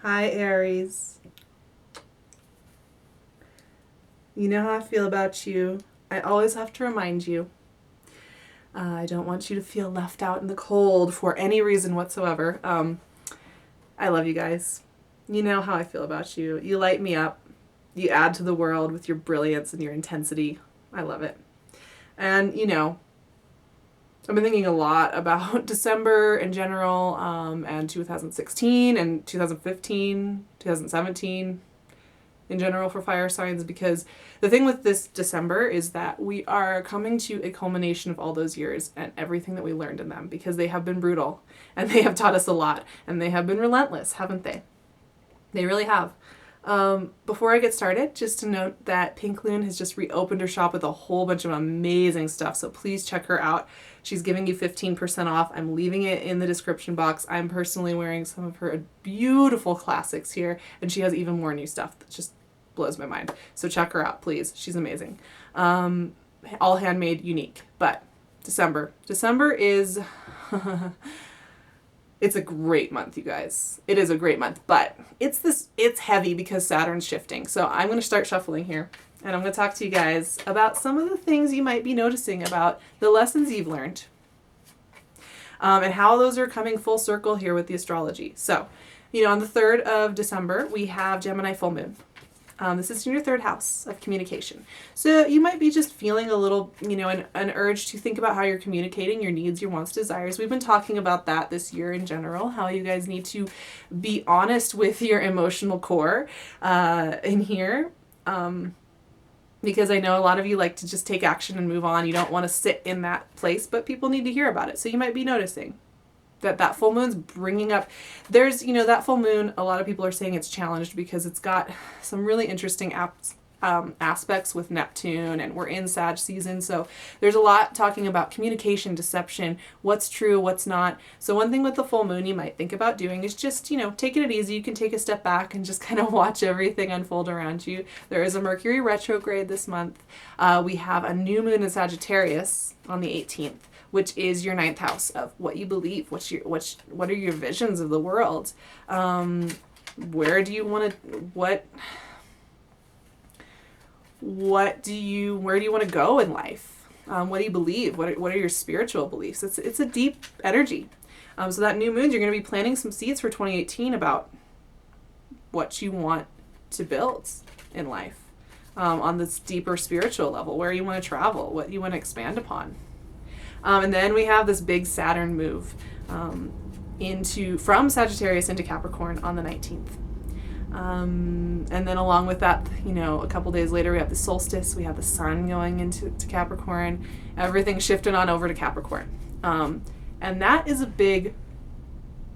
Hi, Aries. You know how I feel about you. I always have to remind you. I don't want you to feel left out in the cold for any reason whatsoever. I love you guys. You know how I feel about you. You light me up. You add to the world with your brilliance and your intensity. I love it. And, I've been thinking a lot about December in general, and 2016 and 2015, 2017 in general for fire signs, because the thing with this December is that we are coming to a culmination of all those years and everything that we learned in them, because they have been brutal and they have taught us a lot and they have been relentless, haven't they? They really have. Before I get started, just to note that Pink Loon has just reopened her shop with a whole bunch of amazing stuff, so please check her out. She's giving you 15% off. I'm leaving it in the description box. I'm personally wearing some of her beautiful classics here, and she has even more new stuff that just blows my mind. So check her out, please. She's amazing. All handmade, unique. But December is... It's a great month, you guys. It is a great month, but it's heavy because Saturn's shifting. So I'm going to start shuffling here, and I'm going to talk to you guys about some of the things you might be noticing about the lessons you've learned, and how those are coming full circle here with the astrology. So, on the 3rd of December, we have Gemini full moon. This is in your 3rd house of communication. So you might be just feeling a little, an urge to think about how you're communicating your needs, your wants, desires. We've been talking about that this year in general, how you guys need to be honest with your emotional core in here. Because I know a lot of you like to just take action and move on. You don't want to sit in that place, but people need to hear about it. So you might be noticing that full moon's bringing up, there's, that full moon, a lot of people are saying it's challenged because it's got some really interesting aspects with Neptune, and we're in Sag season, so there's a lot talking about communication, deception, what's true, what's not. So one thing with the full moon you might think about doing is just, taking it easy. You can take a step back and just kind of watch everything unfold around you. There is a Mercury retrograde this month. We have a new moon in Sagittarius on the 18th. Which is your 9th house of what you believe, what are your visions of the world, where do you want to, where do you want to go in life, what do you believe, what are your spiritual beliefs? It's a deep energy. So that new moon, you're going to be planting some seeds for 2018 about what you want to build in life, on this deeper spiritual level, where you want to travel, what you want to expand upon. And then we have this big Saturn move from Sagittarius into Capricorn on the 19th. And then along with that, a couple days later, we have the solstice. We have the sun going into Capricorn. Everything shifted on over to Capricorn. And that is a big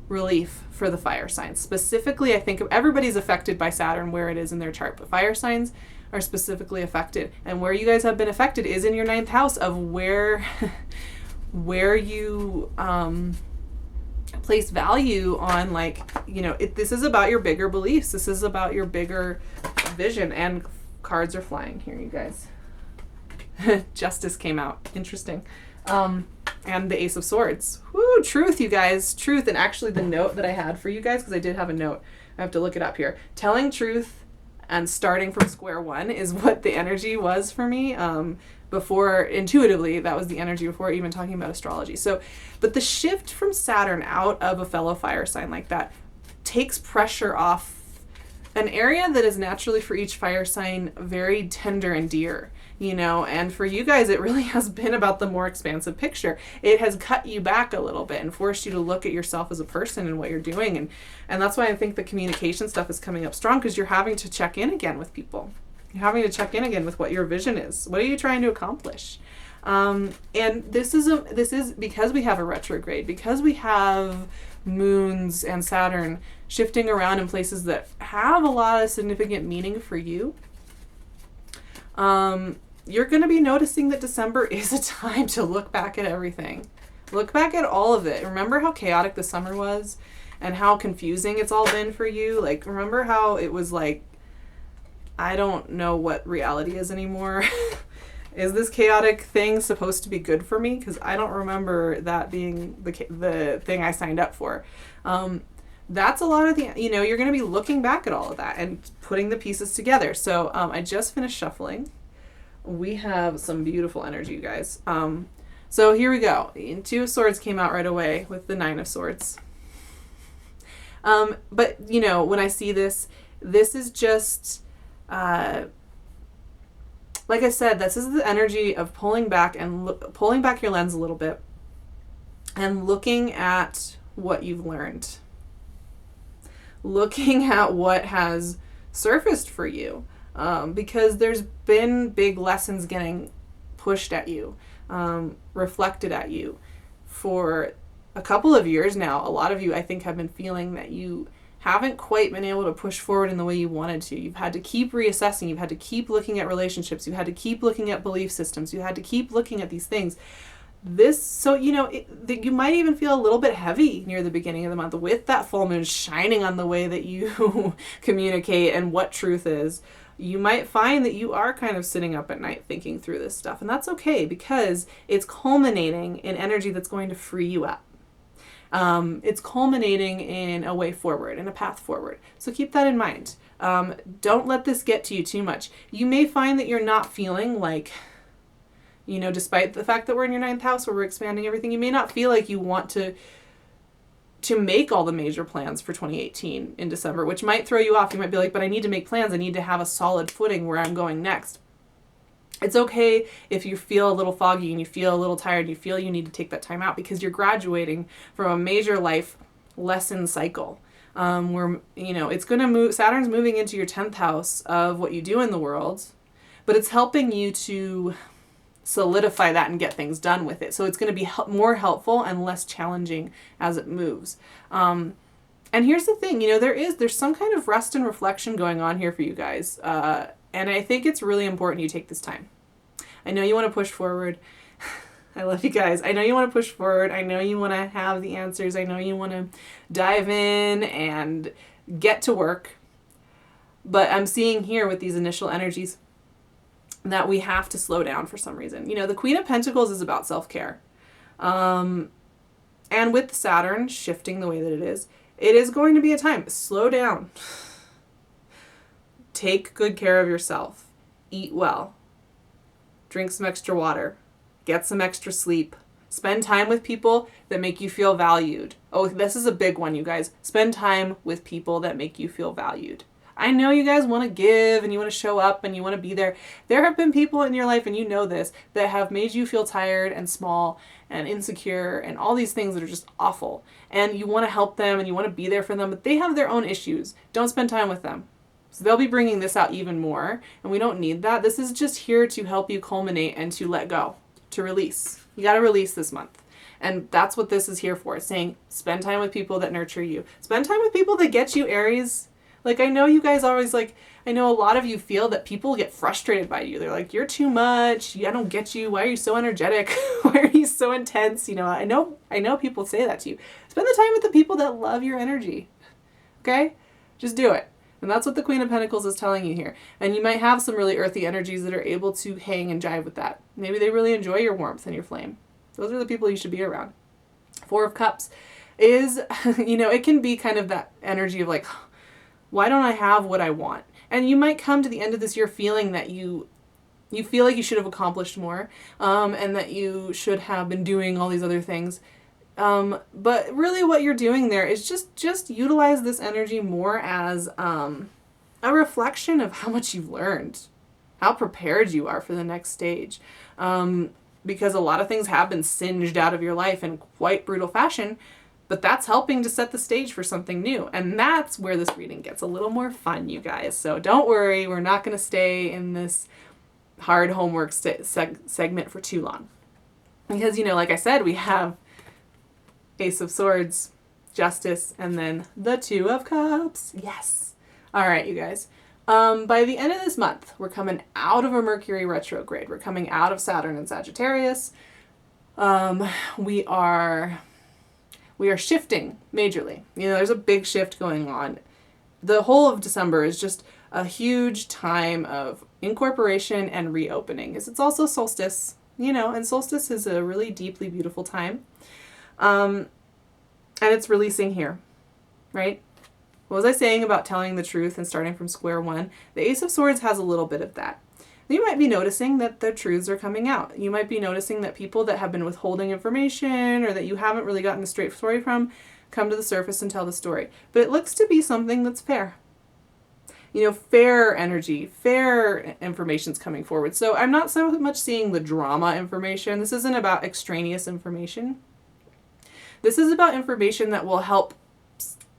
relief for the fire signs. Specifically, I think everybody's affected by Saturn where it is in their chart, but fire signs are specifically affected. And where you guys have been affected is in your 9th house of where you place value on, this is about your bigger beliefs. This is about your bigger vision. And cards are flying here, you guys. Justice came out. Interesting. And the Ace of Swords. Woo, truth, you guys. Truth. And actually the note that I had for you guys, because I did have a note. I have to look it up here. Telling truth and starting from square one is what the energy was for me. Before, intuitively, that was the energy before even talking about astrology. So, but the shift from Saturn out of a fellow fire sign like that takes pressure off an area that is naturally for each fire sign very tender and dear, and for you guys, it really has been about the more expansive picture. It has cut you back a little bit and forced you to look at yourself as a person and what you're doing. And that's why I think the communication stuff is coming up strong, because you're having to check in again with people. You're having to check in again with what your vision is. What are you trying to accomplish? And this is because we have a retrograde, because we have moons and Saturn shifting around in places that have a lot of significant meaning for you. You're going to be noticing that December is a time to look back at everything. Look back at all of it. Remember how chaotic the summer was and how confusing it's all been for you? Remember how it was I don't know what reality is anymore. Is this chaotic thing supposed to be good for me? Because I don't remember that being the thing I signed up for. that's a lot of the, you're going to be looking back at all of that and putting the pieces together. So I just finished shuffling. We have some beautiful energy, you guys. So here we go. Two of Swords came out right away with the Nine of Swords. But, when I see this is just, like I said, this is the energy of pulling back and pulling back your lens a little bit and looking at what you've learned. Looking at what has surfaced for you. Because there's been big lessons getting pushed at you, reflected at you for a couple of years now. A lot of you, I think, have been feeling that you haven't quite been able to push forward in the way you wanted to. You've had to keep reassessing. You've had to keep looking at relationships. You've had to keep looking at belief systems. You had to keep looking at these things. You might even feel a little bit heavy near the beginning of the month with that full moon shining on the way that you communicate and what truth is. You might find that you are kind of sitting up at night thinking through this stuff, and that's okay because it's culminating in energy that's going to free you up. It's culminating in a way forward, in a path forward. So keep that in mind. Don't let this get to you too much. You may find that you're not feeling like, despite the fact that we're in your 9th house where we're expanding everything, you may not feel like you want to make all the major plans for 2018 in December, which might throw you off. You might be like, but I need to make plans. I need to have a solid footing where I'm going next. It's okay if you feel a little foggy and you feel a little tired and you feel you need to take that time out because you're graduating from a major life lesson cycle. Where, it's going to move, Saturn's moving into your 10th house of what you do in the world, but it's helping you to solidify that and get things done with it. So it's going to be more helpful and less challenging as it moves. And here's the thing, there's some kind of rest and reflection going on here for you guys. And I think it's really important you take this time. I know you want to push forward. I love you guys. I know you want to push forward. I know you want to have the answers. I know you want to dive in and get to work. But I'm seeing here with these initial energies that we have to slow down for some reason. The Queen of Pentacles is about self-care. And with Saturn shifting the way that it is going to be a time. Slow down. Take good care of yourself. Eat well. Drink some extra water. Get some extra sleep. Spend time with people that make you feel valued. Oh, this is a big one, you guys. Spend time with people that make you feel valued. I know you guys want to give and you want to show up and you want to be there. There have been people in your life, and you know this, that have made you feel tired and small and insecure and all these things that are just awful. And you want to help them and you want to be there for them, but they have their own issues. Don't spend time with them. So they'll be bringing this out even more, and we don't need that. This is just here to help you culminate and to let go, to release. You got to release this month. And that's what this is here for. It's saying spend time with people that nurture you. Spend time with people that get you, Aries. Like, I know you guys always I know a lot of you feel that people get frustrated by you. They're like, you're too much. I don't get you. Why are you so energetic? Why are you so intense? I know people say that to you. Spend the time with the people that love your energy. Okay? Just do it. And that's what the Queen of Pentacles is telling you here. And you might have some really earthy energies that are able to hang and jive with that. Maybe they really enjoy your warmth and your flame. Those are the people you should be around. Four of Cups is, it can be kind of that energy of like, why don't I have what I want? And you might come to the end of this year feeling that you feel like you should have accomplished more, and that you should have been doing all these other things. But really what you're doing there is just utilize this energy more as a reflection of how much you've learned, how prepared you are for the next stage. Because a lot of things have been singed out of your life in quite brutal fashion, but that's helping to set the stage for something new. And that's where this reading gets a little more fun, you guys. So don't worry, we're not going to stay in this hard homework segment for too long. Because, like I said, we have Ace of Swords, Justice, and then the Two of Cups. Yes. All right, you guys. By the end of this month, we're coming out of a Mercury retrograde. We're coming out of Saturn and Sagittarius. We are shifting majorly. There's a big shift going on. The whole of December is just a huge time of incorporation and reopening. Because it's also solstice, and solstice is a really deeply beautiful time. And it's releasing here. right? What was I saying about telling the truth and starting from square one? The Ace of Swords has a little bit of that. You might be noticing that the truths are coming out. You might be noticing that people that have been withholding information or that you haven't really gotten a straight story from come to the surface and tell the story. But it looks to be something that's fair. Fair energy, fair information's coming forward. So I'm not so much seeing the drama information. This isn't about extraneous information. This is about information that will help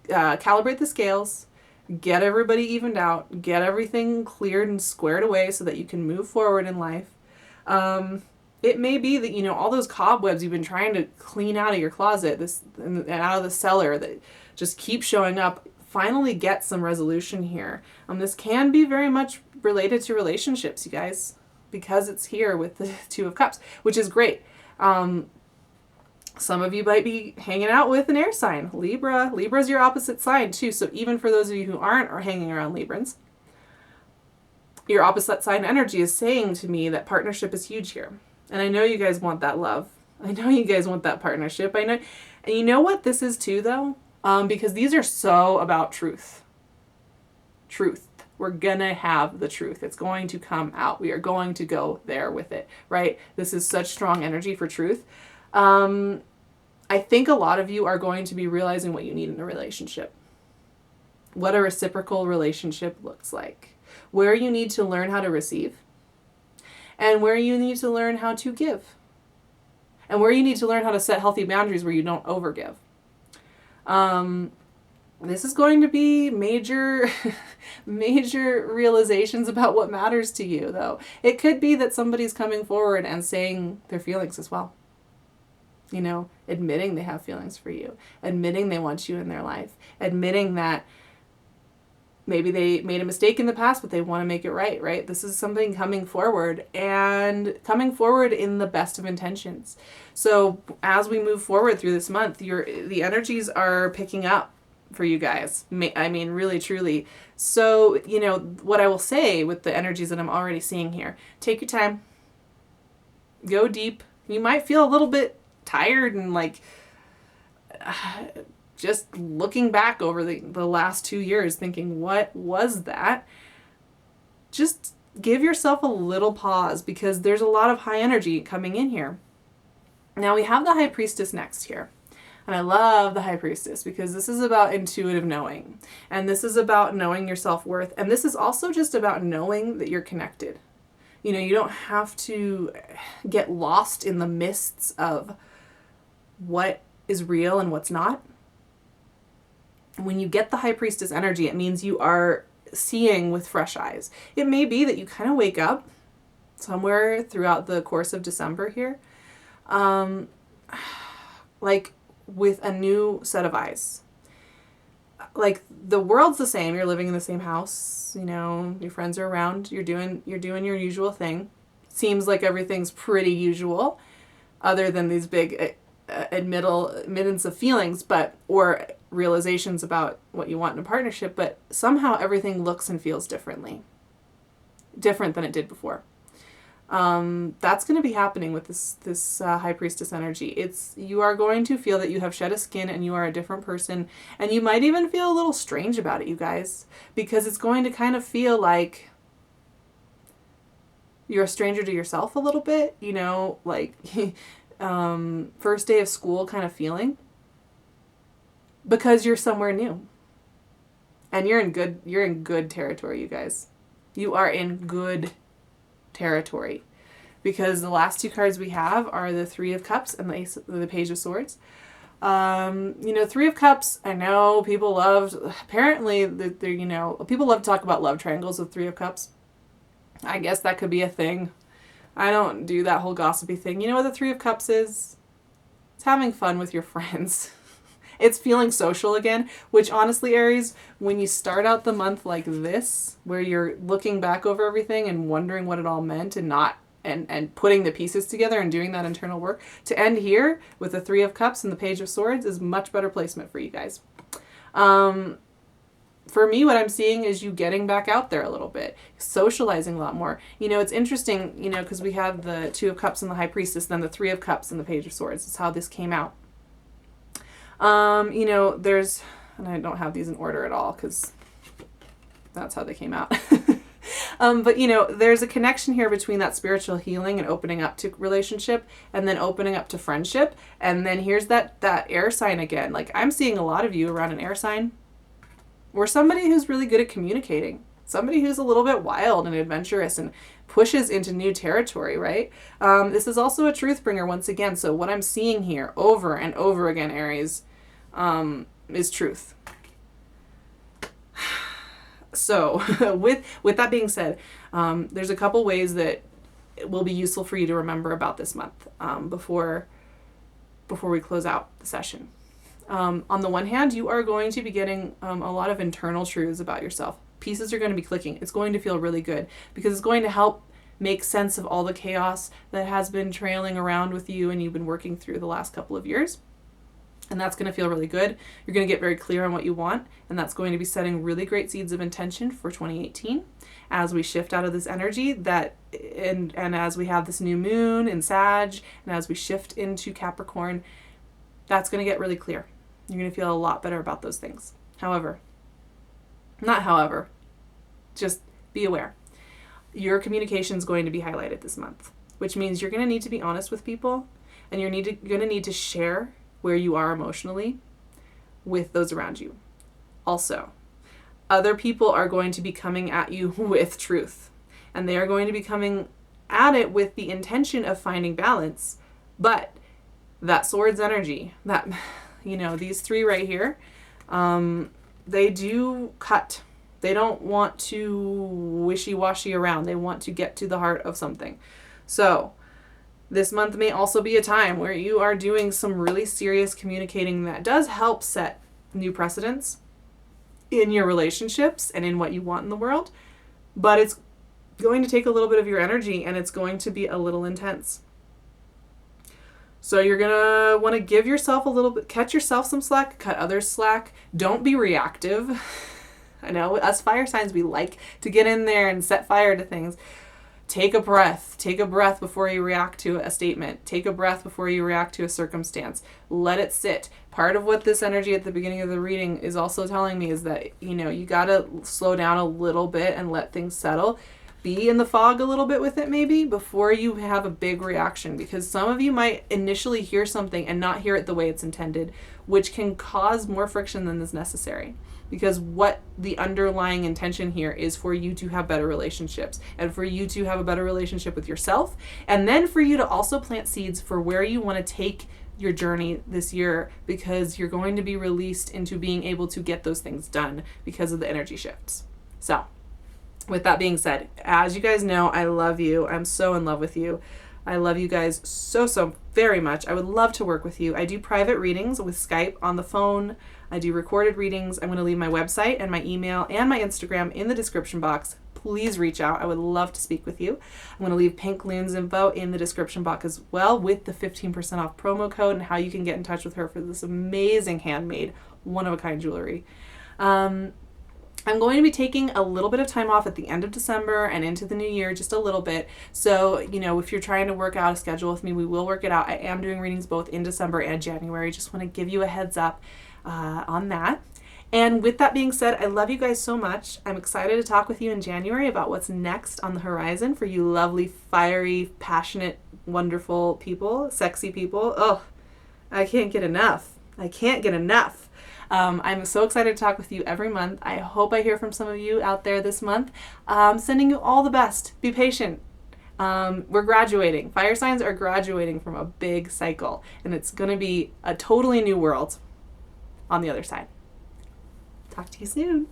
calibrate the scales, get everybody evened out, get everything cleared and squared away so that you can move forward in life. It may be that, all those cobwebs you've been trying to clean out of your closet and out of the cellar that just keep showing up, finally get some resolution here. This can be very much related to relationships, you guys, because it's here with the Two of Cups, which is great. Some of you might be hanging out with an air sign. Libra. Libra's your opposite sign too. So even for those of you who aren't or hanging around Librans, your opposite sign energy is saying to me that partnership is huge here. And I know you guys want that love. I know you guys want that partnership. I know. And you know what this is too though? Because these are so about truth. Truth. We're gonna have the truth. It's going to come out. We are going to go there with it, right? This is such strong energy for truth. I think a lot of you are going to be realizing what you need in a relationship. What a reciprocal relationship looks like. Where you need to learn how to receive. And where you need to learn how to give. And where you need to learn how to set healthy boundaries where you don't overgive. This is going to be major realizations about what matters to you, though. It could be that somebody's coming forward and saying their feelings as well. Admitting they have feelings for you, admitting they want you in their life, admitting that maybe they made a mistake in the past, but they want to make it right, right? This is something coming forward and coming forward in the best of intentions. So as we move forward through this month, the energies are picking up for you guys. I mean, really, truly. So, what I will say with the energies that I'm already seeing here, take your time, go deep. You might feel a little bit tired and just looking back over the last 2 years thinking, what was that? Just give yourself a little pause because there's a lot of high energy coming in here. Now we have the High Priestess next here. And I love the High Priestess because this is about intuitive knowing. And this is about knowing your self-worth. And this is also just about knowing that you're connected. You don't have to get lost in the mists of what is real and what's not. When you get the High Priestess energy, it means you are seeing with fresh eyes. It may be that you kind of wake up somewhere throughout the course of December here, with a new set of eyes. The world's the same. You're living in the same house. Your friends are around. You're doing your usual thing. Seems like everything's pretty usual, other than these big admittance of feelings, or realizations about what you want in a partnership. But somehow everything looks and feels different than it did before. That's going to be happening with this High Priestess energy. You are going to feel that you have shed a skin and you are a different person, and you might even feel a little strange about it, you guys, because it's going to kind of feel like you're a stranger to yourself a little bit, first day of school kind of feeling, because you're somewhere new, and you're in good territory, you guys. You are in good territory, because the last two cards we have are the Three of Cups and the Page of Swords. Three of Cups, I know people love, apparently people love to talk about love triangles with Three of Cups. I guess that could be a thing. I don't do that whole gossipy thing. You know what the Three of Cups is? It's having fun with your friends. It's feeling social again, which honestly, Aries, when you start out the month like this, where you're looking back over everything and wondering what it all meant and putting the pieces together and doing that internal work, to end here with the Three of Cups and the Page of Swords is much better placement for you guys. For me, what I'm seeing is you getting back out there a little bit, socializing a lot more. It's interesting, because we have the Two of Cups and the High Priestess, then the Three of Cups and the Page of Swords. It's how this came out. There's And I don't have these in order at all because that's how they came out. But you know, there's a connection here between that spiritual healing and opening up to relationship, and then opening up to friendship. And then here's that air sign again. Like, I'm seeing a lot of you around an air sign, or somebody who's really good at communicating, somebody who's a little bit wild and adventurous and pushes into new territory, right? This is also a truth bringer once again. So what I'm seeing here over and over again, Aries, is truth. So with that being said, there's a couple ways that it will be useful for you to remember about this month before we close out the session. On the one hand, you are going to be getting a lot of internal truths about yourself. Pieces are going to be clicking. It's going to feel really good because it's going to help make sense of all the chaos that has been trailing around with you and you've been working through the last couple of years. And that's going to feel really good. You're going to get very clear on what you want, and that's going to be setting really great seeds of intention for 2018 as we shift out of this energy and as we have this new moon in Sag, and as we shift into Capricorn. That's going to get really clear. You're going to feel a lot better about those things. Just be aware. Your communication is going to be highlighted this month, which means you're going to need to be honest with people, and you're going to need to share where you are emotionally with those around you. Also, other people are going to be coming at you with truth, and they are going to be coming at it with the intention of finding balance. But that swords energy, that, you know, these three right here, they do cut. They don't want to wishy-washy around. They want to get to the heart of something. So this month may also be a time where you are doing some really serious communicating that does help set new precedents in your relationships and in what you want in the world. But it's going to take a little bit of your energy, and it's going to be a little intense. So you're going to want to give yourself a little bit, cut yourself some slack, cut others slack. Don't be reactive. I know us fire signs, we like to get in there and set fire to things. Take a breath. Take a breath before you react to a statement. Take a breath before you react to a circumstance. Let it sit. Part of what this energy at the beginning of the reading is also telling me is that, you know, you got to slow down a little bit and let things settle. Be in the fog a little bit with it maybe before you have a big reaction, because some of you might initially hear something and not hear it the way it's intended, which can cause more friction than is necessary. Because what the underlying intention here is for you to have better relationships, and for you to have a better relationship with yourself, and then for you to also plant seeds for where you want to take your journey this year, because you're going to be released into being able to get those things done because of the energy shifts. So with that being said, as you guys know, I love you. I'm so in love with you. I love you guys so very much. I would love to work with you. I do private readings with Skype on the phone. I do recorded readings. I'm going to leave my website and my email and my Instagram in the description box. Please reach out. I would love to speak with you. I'm going to leave Pink Loon's info in the description box as well, with the 15% off promo code and how you can get in touch with her for this amazing handmade, one-of-a-kind jewelry. I'm going to be taking a little bit of time off at the end of December and into the new year, just a little bit. So, you know, if you're trying to work out a schedule with me, we will work it out. I am doing readings both in December and January. Just want to give you a heads up on that. And with that being said, I love you guys so much. I'm excited to talk with you in January about what's next on the horizon for you lovely, fiery, passionate, wonderful people, sexy people. Oh, I can't get enough. I'm so excited to talk with you every month. I hope I hear from some of you out there this month. Sending you all the best. Be patient. We're graduating. Fire signs are graduating from a big cycle, and it's going to be a totally new world on the other side. Talk to you soon.